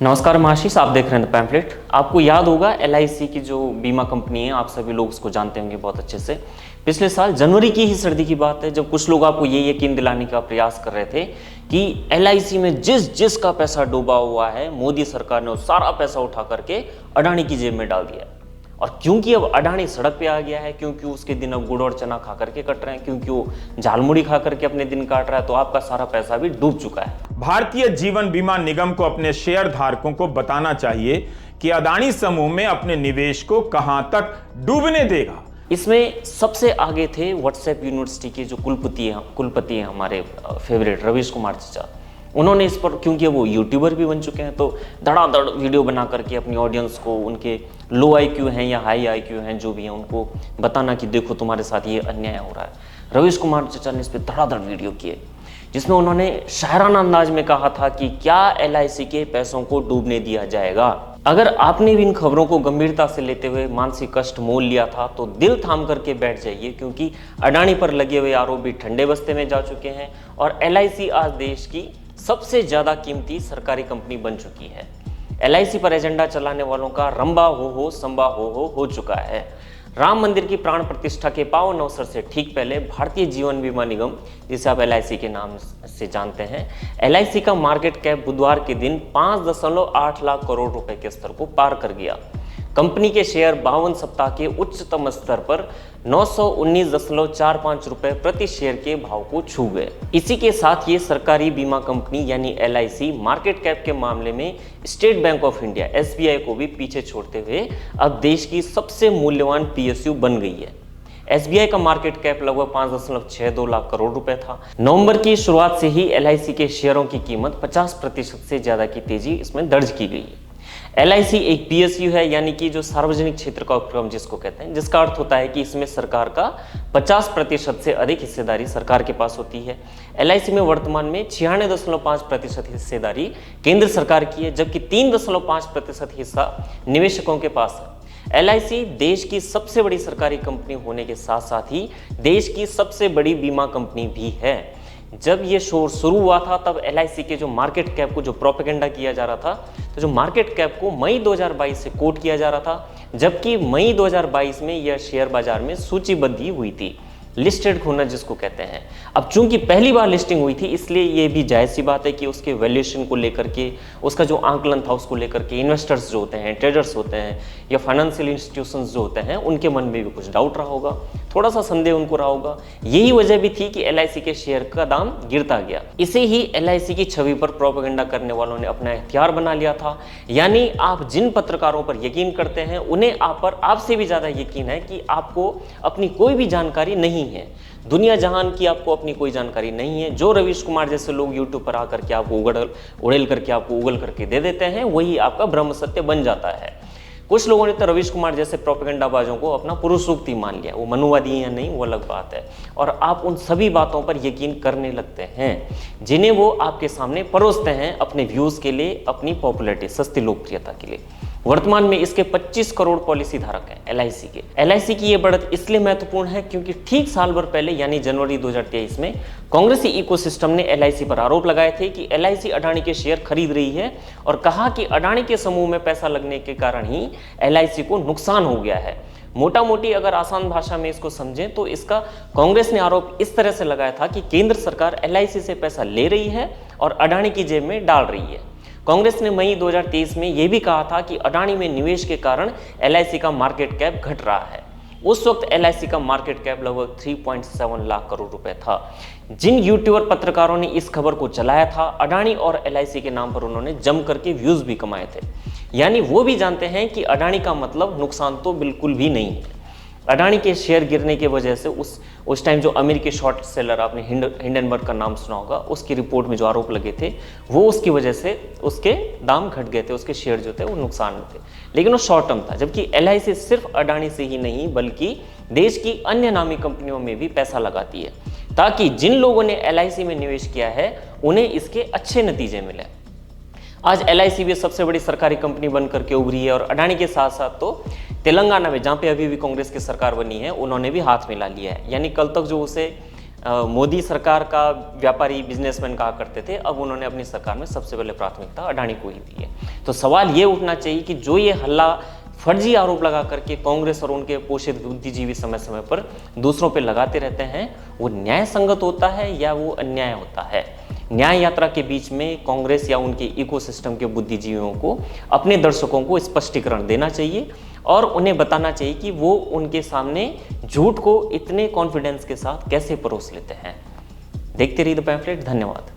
नमस्कार महाशीष, आप देख रहे हैं द पैम्फलेट। आपको याद होगा एलआईसी की जो बीमा कंपनी है, आप सभी लोग उसको जानते होंगे बहुत अच्छे से। पिछले साल जनवरी की ही सर्दी की बात है जब कुछ लोग आपको ये यकीन दिलाने का प्रयास कर रहे थे कि एलआईसी में जिस का पैसा डूबा हुआ है, मोदी सरकार ने वो सारा पैसा उठा करके अडानी की जेब में डाल दिया। और क्योंकि अब अडानी सड़क पे आ गया है, क्योंकि उसके दिन अब गुड़ और चना खा करके कट रहे हैं, क्योंकि वो झालमुड़ी खा करके अपने दिन काट रहा है, तो आपका सारा पैसा भी डूब चुका है। भारतीय जीवन बीमा निगम को अपने शेयर धारकों को बताना चाहिए कि अडानी समूह में अपने निवेश को कहां तक डूबने देगा। इसमें सबसे आगे थे व्हाट्सएप यूनिवर्सिटी के जो कुलपति हैं हमारे फेवरेट रवीश कुमार चाचा। उन्होंने इस पर, क्योंकि वो यूट्यूबर भी बन चुके हैं, तो धड़ाधड़ वीडियो बना करके अपनी ऑडियंस को, उनके लो आईक्यू हैं या हाई आईक्यू हैं जो भी हैं, उनको बताना कि देखो तुम्हारे साथ ये अन्याय हो रहा है। रवीश कुमार चाचा ने इस पर धड़ाधड़ वीडियो किए जिसमें उन्होंने शायराना अंदाज में कहा था कि क्या एलआईसी के पैसों को डूबने दिया जाएगा। अगर आपने भी इन खबरों को गंभीरता से लेते हुए मानसिक कष्ट मोल लिया था तो दिल थाम करके बैठ जाइए, क्योंकि अडानी पर लगे हुए आरोप भी ठंडे बस्ते में जा चुके हैं और एलआईसी आज देश की सबसे ज्यादा कीमती सरकारी कंपनी बन चुकी है। एलआईसी पर एजेंडा चलाने वालों का रंबा हो संबा हो चुका है। राम मंदिर की प्राण प्रतिष्ठा के पावन अवसर से ठीक पहले भारतीय जीवन बीमा निगम, जिसे आप एलआईसी के नाम से जानते हैं, एलआईसी का मार्केट कैप बुधवार के दिन 5.8 लाख करोड़ रुपए के स्तर को पार कर गया। कंपनी के शेयर 52 सप्ताह के उच्चतम स्तर पर 919.45 रुपए प्रति शेयर के भाव को छू गए। इसी के साथ ये सरकारी बीमा कंपनी यानी एलआईसी मार्केट कैप के मामले में state bank of India SBI को भी पीछे छोड़ते हुए अब देश की सबसे मूल्यवान पीएसयू बन गई है। एसबीआई का मार्केट कैप लगभग 5.62 लाख करोड़ रुपए था। नवंबर की शुरुआत से ही एलआईसी के शेयरों की कीमत 50% से ज्यादा की तेजी इसमें दर्ज की गई है। एलआईसी एक पीएसयू है, यानी कि जो सार्वजनिक क्षेत्र का उपक्रम जिसको कहते हैं, जिसका अर्थ होता है कि इसमें सरकार का 50% से अधिक हिस्सेदारी सरकार के पास होती है। एलआईसी में वर्तमान में 96.5% हिस्सेदारी केंद्र सरकार की है, जबकि 3.5% हिस्सा निवेशकों के पास है। एलआईसी देश की सबसे बड़ी सरकारी कंपनी होने के साथ साथ ही देश की सबसे बड़ी बीमा कंपनी भी है। जब ये शोर शुरू हुआ था तब एलआईसी के जो मार्केट कैप को जो प्रोपेगेंडा किया जा रहा था, तो जो मार्केट कैप को मई 2022 से कोट किया जा रहा था, जबकि मई 2022 में यह शेयर बाजार में सूचीबद्ध हुई थी, लिस्टेड होना जिसको कहते हैं। अब चूंकि पहली बार लिस्टिंग हुई थी, इसलिए ये भी जायज़ सी बात है कि उसके वैल्यूएशन को लेकर के, उसका जो आंकलन था उसको लेकर के इन्वेस्टर्स जो होते हैं, ट्रेडर्स होते हैं या फाइनेंशियल इंस्टीट्यूशंस जो होते हैं, उनके मन में भी कुछ डाउट रहा होगा, थोड़ा सा संदेह उनको रहा होगा। यही वजह भी थी कि एलआईसी के शेयर का दाम गिरता गया। इसे ही एलआईसी की छवि पर प्रोपेगेंडा करने वालों ने अपना हथियार बना लिया था। यानी आप जिन पत्रकारों पर यकीन करते हैं उन्हें आप पर आपसे भी ज्यादा यकीन है कि आपको अपनी कोई भी जानकारी नहीं है, दुनिया जहान की आपको अपनी कोई जानकारी नहीं है। जो रवीश कुमार जैसे लोग यूट्यूब पर आकर के आपको उड़ेल करके आपको उगल करके दे देते हैं, वही आपका ब्रह्म सत्य बन जाता है। कुछ लोगों ने तो रवीश कुमार जैसे प्रोपेगेंडाबाजों को अपना पुरुष सूक्ति मान लिया। वो मनुवादी या नहीं वो अलग बात है, और आप उन सभी बातों पर यकीन करने लगते हैं जिन्हें वो आपके सामने परोसते हैं अपने व्यूज के लिए, अपनी पॉपुलैरिटी, सस्ती लोकप्रियता के लिए। वर्तमान में इसके 25 करोड़ पॉलिसी धारक हैं एलआईसी के। एलआईसी की ये बढ़त इसलिए महत्वपूर्ण है क्योंकि ठीक साल भर पहले यानी जनवरी 2023 में कांग्रेसी इकोसिस्टम ने एलआईसी पर आरोप लगाए थे कि एलआईसी अडानी के शेयर खरीद रही है, और कहा कि अडानी के समूह में पैसा लगने के कारण ही एलआईसी को नुकसान हो गया है। मोटा मोटी अगर आसान भाषा में इसको समझें तो इसका कांग्रेस ने आरोप इस तरह से लगाया था कि केंद्र सरकार एलआईसी से पैसा ले रही है और अडानी की जेब में डाल रही है। कांग्रेस ने मई 2023 में यह भी कहा था कि अडानी में निवेश के कारण एलआईसी का मार्केट कैप घट रहा है। उस वक्त एलआईसी का मार्केट कैप लगभग 3.7 लाख करोड़ रुपए था। जिन यूट्यूबर पत्रकारों ने इस खबर को चलाया था, अडानी और एलआईसी के नाम पर उन्होंने जम करके व्यूज भी कमाए थे। यानी वो भी जानते हैं कि अडानी का मतलब नुकसान तो बिल्कुल भी नहीं है। अडानी के शेयर गिरने की वजह से उस टाइम जो अमेरिकी शॉर्ट सेलर, आपने हिंडनबर्ग का नाम सुना होगा, उसकी रिपोर्ट में जो आरोप लगे थे वो उसकी वजह से उसके दाम घट गए थे, उसके शेयर जो थे वो नुकसान में थे, लेकिन वो शॉर्ट टर्म था। जबकि एलआईसी सिर्फ अडानी से ही नहीं बल्कि देश की अन्य नामी कंपनियों में भी पैसा लगाती है, ताकि जिन लोगों ने एलआईसी में निवेश किया है उन्हें इसके अच्छे नतीजे मिले। आज एलआईसी भी सबसे बड़ी सरकारी कंपनी बन करके उभरी है, और अडानी के साथ साथ तो तेलंगाना में, जहाँ पे अभी भी कांग्रेस की सरकार बनी है, उन्होंने भी हाथ मिला लिया है। यानी कल तक जो उसे मोदी सरकार का व्यापारी बिजनेसमैन कहा करते थे, अब उन्होंने अपनी सरकार में सबसे पहले प्राथमिकता अडानी को ही दी है। तो सवाल ये उठना चाहिए कि जो ये हल्ला फर्जी आरोप लगा करके कांग्रेस और उनके पोषित बुद्धिजीवी समय समय पर दूसरों पे लगाते रहते हैं, वो न्याय संगत होता है या वो अन्याय होता है। न्याय यात्रा के बीच में कांग्रेस या उनके इकोसिस्टम के बुद्धिजीवियों को अपने दर्शकों को स्पष्टीकरण देना चाहिए और उन्हें बताना चाहिए कि वो उनके सामने झूठ को इतने कॉन्फिडेंस के साथ कैसे परोस लेते हैं। देखते रहिए द पैम्फलेट। धन्यवाद।